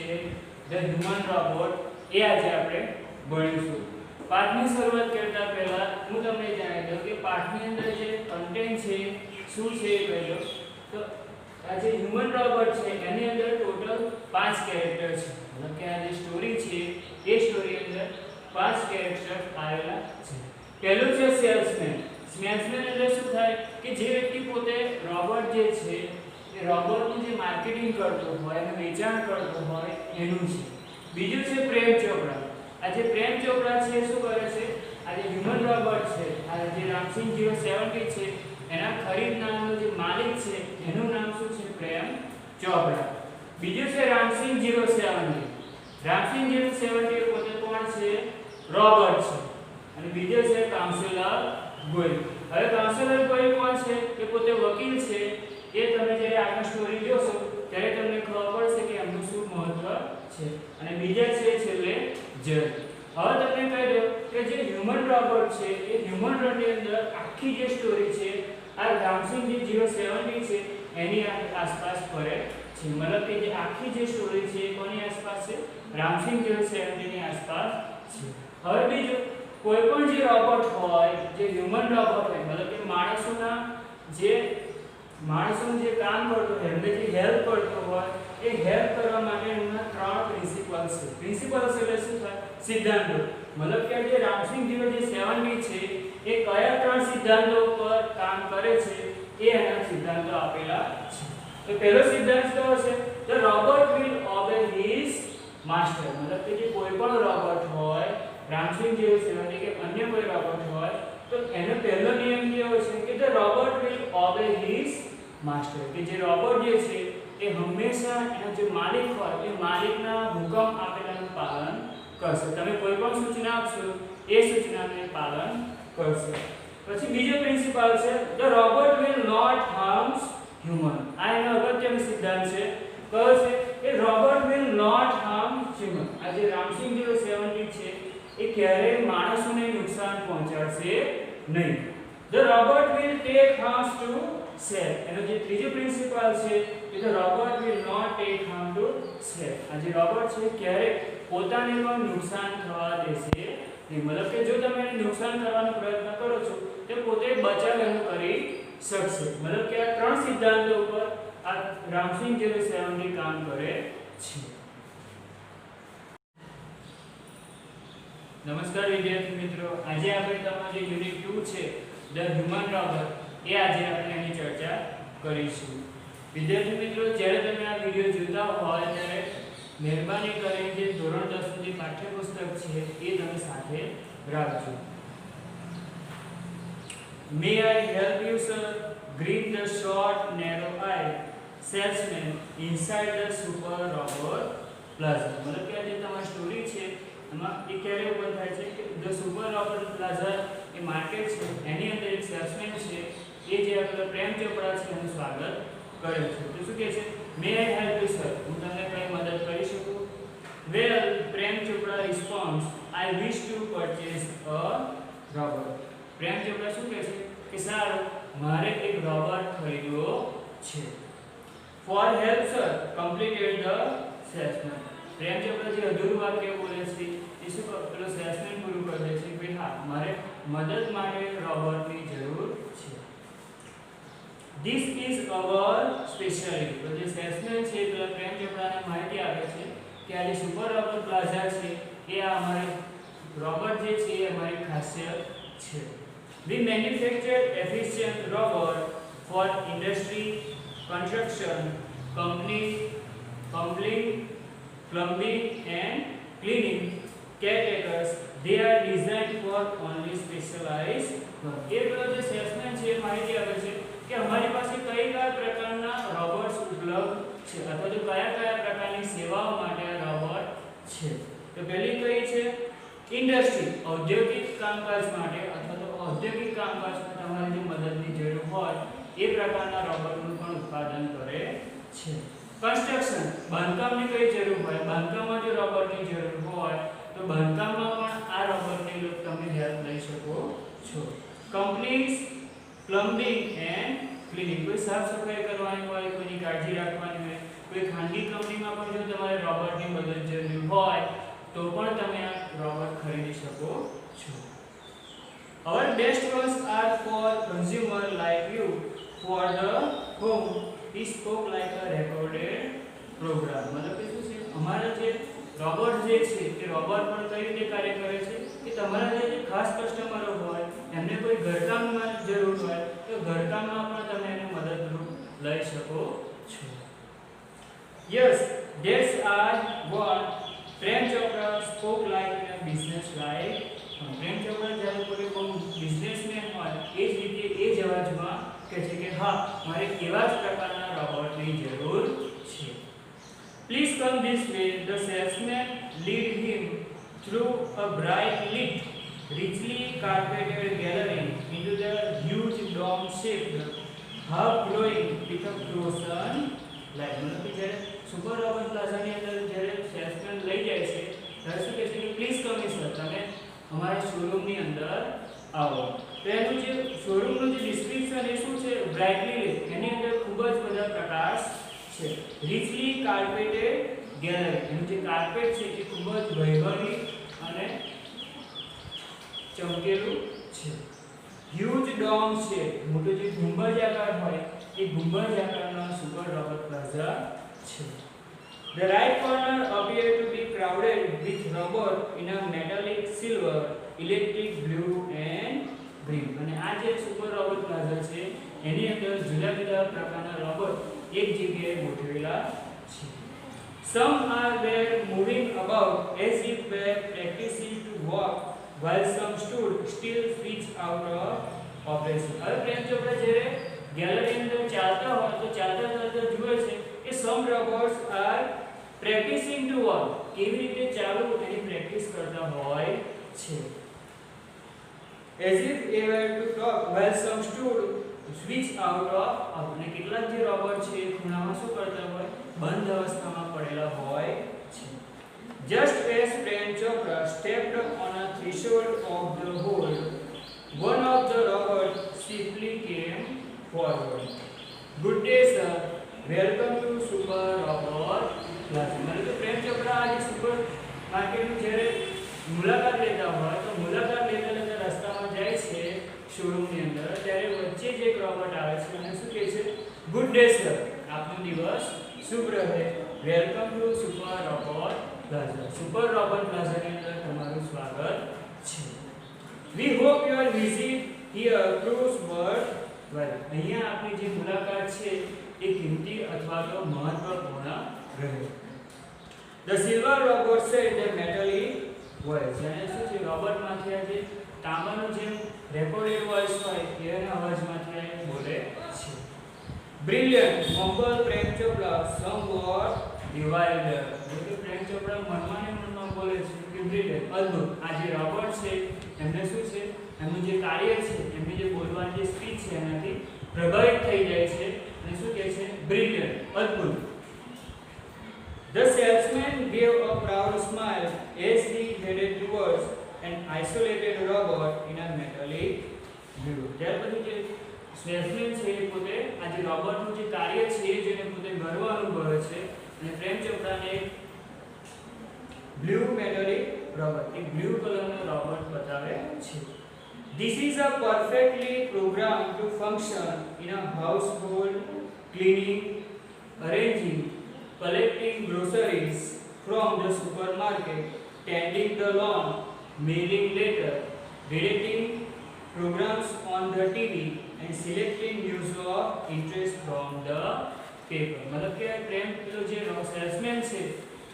છે the human robot એ આજે આપણે ભણીશું. પાઠની શરૂઆત કરતા પહેલા હું તમને જણાવી દઉં કે પાઠની અંદર જે કન્ટેન્ટ છે શું છે એ કહી દઉં. તો આ જે હ્યુમન રોબોટ છે એની અંદર ટોટલ 5 કેરેક્ટર છે. મતલબ કે આ જે સ્ટોરી છે એ સ્ટોરી અંદર 5 કેરેક્ટર આવેલા છે. પહેલું છે સેલ્સમેન. સેલ્સમેન એટલે શું થાય કે જે વ્યક્તિ પોતે રોબોટ જે છે એ રોબોટનું જે માર્કેટિંગ કરતો હોય અને વેચાણ કરતો હોય એનું છે. બીજું છે પ્રેમ ચોપડા. આ જે પ્રેમ ચોપડા છે શું કરે છે, આ જે હ્યુમન રોબોટ છે, આ જે રામસિંહ 070 છે એના ખરીદનારનો જે માલિક છે એનું નામ શું છે, પ્રેમ ચોપડા. બીજું છે રામસિંહ 070. રામસિંહ 070 પોતે કોણ છે, રોબોટ છે. અને બીજો છે કાઉન્સિલર ગોયલ. હવે કાઉન્સિલર ગોયલ કોણ છે, કે પોતે વકીલ છે. એ તમે જ્યારે આગળ સ્ટોરી જોશો ત્યારે તમને ખબર પડશે કે એમનું શું મહત્વ છે. અને બીજા છે છેલ્લે જજ. હવે તમને કહી દઉં કે જે હ્યુમન રોબોટ છે એ હ્યુમન રોબોટની અંદર આખી જે સ્ટોરી છે આ રામસિંહ 070 છે એની આસપાસ ફરે છે. મતલબ કે જે આખી જે સ્ટોરી છે એ કોની આસપાસ છે, રામસિંહ 070 ની આસપાસ છે. હવે બીજું કોઈ પણ જે રોબોટ હોય, જે હ્યુમન રોબોટ હોય, મતલબ કે માણસોનું જે કામ કરતો હોય, એમને જે હેલ્પ કરતો હોય, એ હેલ્પ કરવા માટે એમના 3 પ્રિન્સિપલ્સ છે. પ્રિન્સિપલ્સ એટલે શું થાય, સિદ્ધાંતો. મતલબ કે જે રામસિંહ 070 છે એ કયા 3 સિદ્ધાંતો પર કામ કરે છે એ એના સિદ્ધાંતો આપેલા છે. તો પહેલો સિદ્ધાંત કયો છે, the robot will obey his master. મતલબ કે જે કોઈ પણ રોબોટ હોય, રામસિંહ 070 કે અન્ય કોઈ રોબોટ હોય, તો એનો પહેલો નિયમ કેવો છે કે the robot will obey his master. કે જે રોબોટ જે છે એ હંમેશા એનો જે માલિક હોય એ માલિકના હુકમ આપેલાનું પાલન કરશે. તમે કોઈ પણ સૂચના આપશો એ સૂચનાનું પાલન કરશે. પછી બીજો પ્રિન્સિપલ છે the robot will not harms human. આ એનો અગત્યનો સિદ્ધાંત છે. કયો છે કે robot will not harm human. આ જે રામસિંહ 070 છે એ ક્યારેય માણસોને નુકસાન પહોંચાડશે નહીં. The robot will take harm to self. એનો જે ત્રીજો પ્રિન્સિપલ છે કે the robot will not take harm to self. આ જે રોબોટ છે ક્યારેય પોતાને પણ નુકસાન થવા દેશે નહીં. મતલબ કે જો તમે એને નુકસાન કરવાનો પ્રયત્ન કરો છો તો પોતે બચાવ એનો કરી શકશે. મતલબ કે આ 3 સિદ્ધાંતો ઉપર આ રામસિંહ 070 કામ કરે છે. નમસ્કાર વિદ્યાર્થી મિત્રો, આજે આપણે તમારું જે યુનિટ 2 છે ધ હ્યુમન રોબોટ એ આજે આપણે એની ચર્ચા કરીશું. વિદ્યાર્થી મિત્રો, જ્યારે તમે આ વિડિયો જોતા હોય ત્યારે મહેરબાની કરીને જે ધોરણ 10 નું જે પાઠ્યપુસ્તક છે એ તમે સાથે રાખજો. May I help you sir? Greet the short narrow eyed salesman inside the super robot plaza. મતલબ કે આ જે તમારી સ્ટોરી છે એમાં એ ક્યારે ઓપન થાય છે કે the super robot plaza A market છે એની અંદર એક સેલ્સમેન છે એ જે આપણા પ્રેમ ચોપડા છે એનું સ્વાગત કરે છે. તો શું કહે છે, may I help you sir, હું તમને કઈ મદદ કરી શકું? Well, Prem Chopra response, I wish to purchase a robot. Prem Chopra શું કહે છે કે સારું, મારે એક રોબોટ ખરીદવો છે. For help sir, completed the salesman. Prem Chopra જે અધૂરું વાક્ય બોલે છે એ શું પેલો સેલ્સમેન પૂરું કરી દે છે કે હા, મારે મદદ માટે રોબોટની જરૂર છે. This is our specialty. તો જે સેલ્સમેન છે પેલા પ્રેમ ચોપડાને માહિતી આપે છે કે આ જે સુપર રોબોટ પ્લાઝા છે એ આ અમારે રોબોટ જે છે એ અમારી ખાસિયત છે. We manufacture efficient robot for industry, construction, plumbing and cleaning caretakers. They are designed for only specialized work. એ પેલો જે સેલ્સમેન છે એ માહિતી આપે છે કે અમારી પાસે કયા પ્રકારના રોબોટ્સ ઉપલબ્ધ છે અથવા તો કયા પ્રકારની સેવાઓ માટે આ રોબોટ છે. તો પહેલી કઈ છે, ઇન્ડસ્ટ્રી, ઔદ્યોગિક કામકાજ માટે અથવા તો ઔદ્યોગિક કામકાજમાં તમારે જે મદદની જરૂર હોય એ પ્રકારના રોબોટનું પણ ઉત્પાદન કરે છે. કન્સ્ટ્રક્શન, બાંધકામની કઈ જરૂર હોય, બાંધકામમાં જો રોબોટની જરૂર હોય તો બાંધકામમાં પણ આ રોબોટની તમે હેલ્પ લઈ શકો છો. કંપનીઝ, પ્લમ્બિંગ એન્ડ ક્લીનિંગ, કોઈ સાફ સફાઈ કરવાની હોય, કોઈની કાળજી રાખવાની હોય કોઈ ખાનગી કંપનીમાં પણ જો તમારે રોબોટની મદદ જરૂર હોય તો પણ તમે આ રોબોટ ખરીદી શકો છો. Our best ones are for consumer like you. For the home, he spoke like a recorded program. मतलब કે શું છે, અમારા જે રોબોટ જે છે તે રોબોટ પણ કઈ રીતે કાર્ય કરે છે કે તમારા જે ખાસ કસ્ટમરો હોય એમને કોઈ ઘરકામમાં જરૂર હોય તો ઘરકામમાં પણ તમે એને મદદરૂપ લઈ શકો છો. Yes, that's are what Prem Chopra spoke like in a business life. પ્રેમ ચોપડા જ્યારે કોઈ બિઝનેસમેન હોય એ જ રીતે એ જ અવાજમાં કહે છે કે હા મારે એવા જ પ્રકારના રોબોટની જરૂર છે. Please come this way. The salesman lead him through a bright lit, richly carpeted gallery into the huge dome-shaped, half-glowing with a frozen light. मतलब कि જ્યારે સુપર રોબોટ પ્લાઝાની અંદર જ્યારે સેલ્સમેન લઈ જાય છે ત્યારે શું કહે છે કે પ્લીઝ કમ ઇન સર, તમે हमारे शोरूम ની અંદર આવો. તો એનું જે શોરૂમનું જે ડિસ્ક્રિપ્શન એ શું છે, બ્રાઇટલી લિટ, એની અંદર ખૂબ જ બધા પ્રકાશ છે. રીચલી કાર્પેટેડ ગેલેરી, એનું જે કાર્પેટ છે એ ખૂબ જ વૈભવી અને ચમકેલું છે. હ્યુજ ડોમ છે, મોટો જે ગુંબજ આકાર હોય એ ગુંબજ આકારનો સુપર રોબોટ પ્લાઝા છે. The right corner appeared to be crowded with robot in a metallic silver, electric blue and green. અને આ જે સુપર રોબોટ પ્લાઝા છે એની અંદર જુદા જુદા પ્રકારના રોબોટ એક જગ્યાએ ગોઠવેલા છે. Some are there moving about as if they practicing to walk, while some stood still switched out of operation. હવે પ્રેમ ચોપડા જ્યારે ગેલેરી અંદર ચાલતા હોય તો ચાલતા ચાલતા જુએ છે કે some robots are practicing to walk, કેવી રીતે ચાલવું એની પ્રેક્ટિસ કરતા હોય છે. As if they were to talk, while some stood switch out of, અને કેટલાક જે રોબોટ છે ખૂણામાં શું કરતા હોય, બંધ અવસ્થામાં પડેલા હોય છે. Just as Prem Chopra stepped on a threshold of the hall, one of the robots swiftly came forward. Good day, sir. Welcome to Super Robot Plaza. मतलब कि प्रेम चोपड़ा आज सुपर मार्केट में જ્યારે મુલાકાત લેતા હોય તો મુલાકાત લેતા લેતા રસ્તામાં જાય છે શોરૂમની અંદર ત્યારે વચ્ચે જ એક રોબોટ આવે છે અને શું કહે છે, ગુડ ડે સર, આપનો દિવસ શુભ રહે, welcome to super robot plaza. Super robot પ્લાઝાની અંદર તમારું સ્વાગત છે. We hope your visit here proves worth well. અહીંયા આપની જે મુલાકાત છે એ કિંમતી અથવા તો મહત્વપૂર્ણ રહે. The silver robot said the metallic voice. જાણે શું છે, રોબોટમાંથી આ જે તાંબાનું જે રેકોર્ડેડ વોઇસ હોય એના અવાજમાંથી આ બોલે છે. Brilliant, mumbled Prem Chopra, somewhat bewildered. એટલે પ્રેમ ચોપડા મનમાં ને મનમાં બોલે છે કે બ્રિલિયન્ટ, અદ્ભુત. આ જે રોબોટ છે એમને શું છે, એમનું જે કાર્ય છે, એમની જે બોલવાની જે સ્પીચ છે એનાથી પ્રભાવિત થઈ જાય છે અને શું કહે છે, બ્રિલિયન્ટ, અદ્ભુત. The salesman gave a proud smile as he headed towards an isolated robot in a metallic blue. ત્યાર પછી જે સેલ્સમેન છે એ પોતે આ જે રોબોટનું જે કાર્ય છે એ જેને પોતે ગર્વ અનુભવે છે અને પ્રેમ ચોપડાને એક બ્લુ મેટાલિક રોબોટ, એક બ્લુ કલરનો રોબોટ બતાવે છે. This is a perfectly programmed to function in a household, cleaning, arranging, collecting groceries from the supermarket, tending the lawn, mailing letter, directing programs on the TV and selecting news of interest from the paper. मतलब કે પ્રેમ પેલો જે salesman છે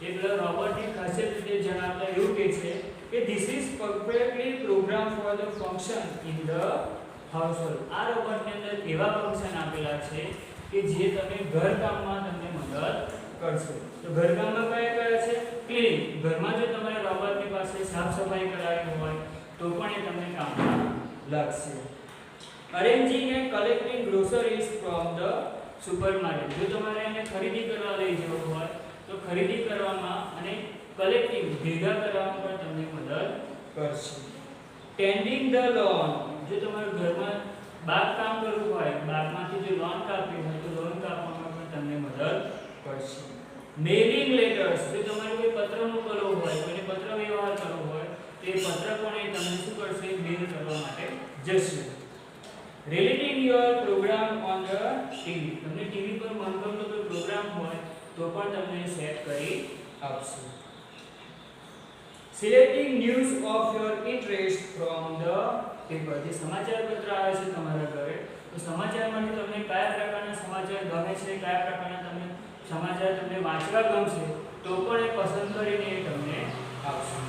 એ પેલા રોબોટની ખાસિયત રીતે જણાવતા એવું કહે છે કે this is perfectly programmed for the function in the household. આ રોબોટની અંદર એવા ફંક્શન આપેલા છે કે જે તમે ઘરકામમાં તમને મદદ કરશે. તો ઘરકામમાં કયા કયા છે, ક્લીનિંગ, ઘરમાં જો તમારે રોબોટની પાસે સાફ સફાઈ કરાવવી હોય તો પણ એ તમને કામમાં લાગશે. Arranging and collecting groceries from the supermarket, જો તમારે એને ખરીદી કરવા લઈ જવું હોય તો ખરીદી કરવામાં અને કલેક્ટિંગ ભેગા કરવામાં પણ તમને મદદ કરશે. ટેન્ડિંગ ધ લોન, જો તમારે ઘરમાં બાગ કામ કરવું હોય, બાગમાંથી જો લોન કાપવી હોય તો લોન કાપવામાં પણ તમને મદદ પડશે. મેલિંગ લેટર્સ, જો તમારે કોઈ પત્ર મોકલવો હોય, કોઈને પત્ર વ્યવહાર કરવો હોય, તો એ પત્ર પણ એ તમને શું કરશે? મેલ કરવા માટે જશે. Relating your program on the TV, તમને ટીવી પર મનગમતો કોઈ પ્રોગ્રામ હોય તો પણ તમને સેટ કરી આપશે. Selecting news of your interest from the paper, જે સમાચાર પત્ર આવે છે તમારા ઘરે, તો સમાચારમાંથી તમને કયા પ્રકારના સમાચાર ગમે છે, કયા પ્રકારના તમને સમાચાર તમને વાંચવા ગમશે, તો પણ એ પસંદ કરીને એ તમને આપશે.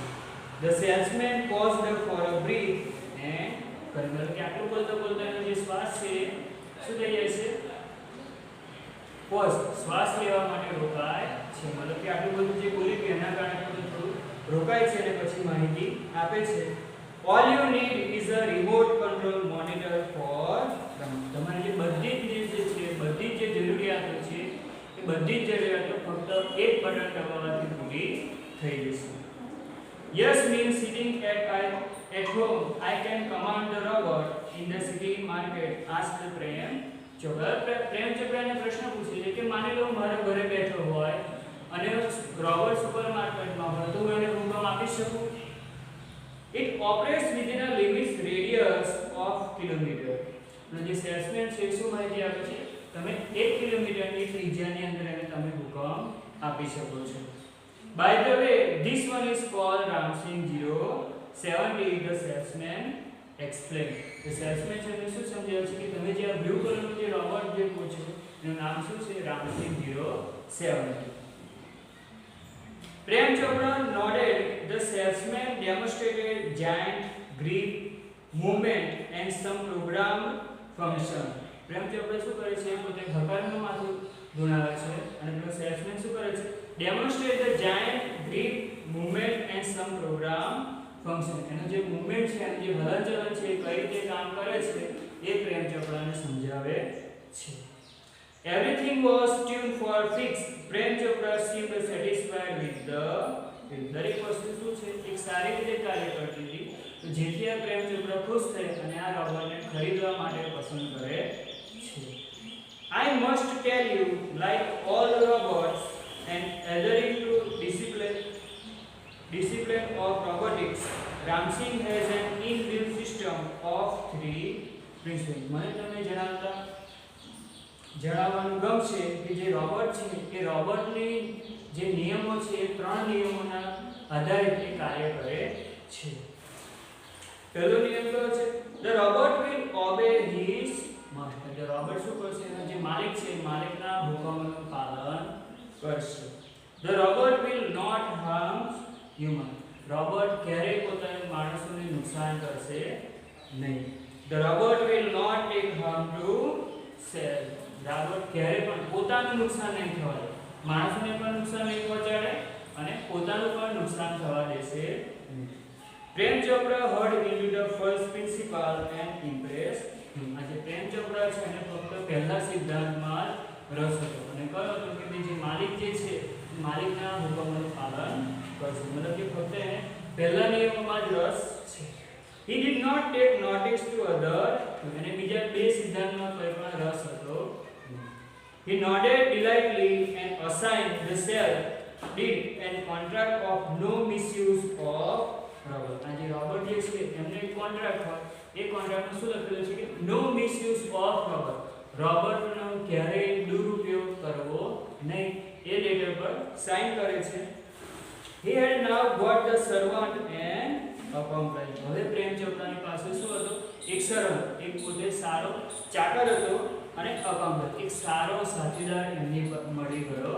The salesman paused for a brief and મતલબ કે આટલું બોલતા એનો જે શ્વાસ છે શું થઈ જાય છે? પોઝ, શ્વાસ લેવા માટે રોકાય છે. મતલબ કે આટલું બધું જે બોલી કે એના કારણે થોડું રોકાય છે અને પછી માહિતી આપે છે. All you need is a remote control monitor for તમારી જે બધી જ છે, બધી જ જે જરૂરિયાતો છે એ બધી જ જરૂરિયાતો ફક્ત એક બટન દબાવવાથી પૂરી થઈ જશે. Yes means sitting at home. I can command the robot in the city market. Ask Prem Chopra. પ્રેમ ચોપરાને પ્રશ્ન પૂછે છે કે માની લો મારા ઘરે બેઠો હોય અને રોબોટ સુપરમાર્કેટમાં હોય તો હું એને હુકમ આપી શકું. It operates within a limit radius of kilometer. જે સેલ્સમેન છે શું માહિતી આપે છે? તમે 1 કિલોમીટરની ત્રિજ્યાની અંદર એને તમે હુકમ આપી શકો છો. By the way, this one is called Ramsing 070. The salesman explained. The salesman છે એને શું સમજાવે છે કે તમે જે આ બ્લુ કલરનું જે રોબોટ જે પૂછો એનું નામ શું છે? Ramsing 070. Prem Chopra nodded. The salesman demonstrated giant grip movement and some programmed function. Prem Chopra શું કરે છે? પોતે હકારનું માથું ગુણાવે છે અને પેલો સેલ્સમેન શું કરે છે? Demonstrate the giant grip movement and some program function. એનો જે મૂવમેન્ટ છે અને જે હલનચલન છે એ કઈ રીતે કામ કરે છે એ પ્રેમ ચોપરાને સમજાવે છે. Everything was tuned for fix. Prem Chopra seemed satisfied with the દરેક વસ્તુ શું છે? એક સારી રીતે કાર્ય કરતી હતી, તો જેથી આ પ્રેમ ચોપરા ખુશ થઈ અને આ રોબોટને ખરીદવા માટે પસંદ કરે છે. I must tell you, like all robots and adhering to discipline of robotics, Ramsing has an inbuilt system of 3 principles. મને તમને જણાવવાનું ગમશે કે જે રોબોટ છે એ રોબોટની જે નિયમો છે એ 3 નિયમોના આધારે તે કાર્ય કરે છે. પહેલો નિયમ કયો છે? The robot will obey his master. જે રોબોટ શું કરશે? એનો જે માલિક છે માલિકના હુકમનું પાલન કરશે. The robot will not harm human. Robot ક્યારેય પોતાના માણસોને નુકસાન કરશે નહીં. The robot will not take harm to self. Robot ક્યારેય પણ પોતાનું નુકસાન નહીં થવા દે, માણસોને પણ નુકસાન નહીં પહોંચાડે અને પોતાનું પણ નુકસાન થવા દેશે નહીં. Prem Chopra heard into the first principle and impressed him. આજે પ્રેમ ચોપરા છે એને ફક્ત પહેલા સિદ્ધાંતમાં રસ હતો અને કયો હતો કે જે માલિક જે છે માલિકના હુકમનું પાલન કરશે. મતલબ કે ફક્ત એને પહેલા નિયમોમાં જ રસ છે. He did not take notice to other. એને બીજા બે સિદ્ધાંતમાં કોઈ પણ રસ હતો. He nodded delightedly and assigned the self deed and contract of no misuse of robot. આજે રોબોટ જે છે એમને એક કોન્ટ્રાક્ટ હોય, એ કોન્ટ્રાક્ટમાં શું લખેલું છે કે નો મિસયુઝ ઓફ રોબોટ. રોબોટનો ક્યારેય દુરુપયોગ કરવો નહીં, એ લેટર પર સાઇન કરે છે. He had now got the servant and accomplice. હવે પ્રેમ ચોપરાની પાસે શું હતો? એક સર્વન્ટ, એક પોતે સારો ચાકર હતો અને અકમ્પ્લાઇઝ એક સારો સાથીદાર એમની મળી ગયો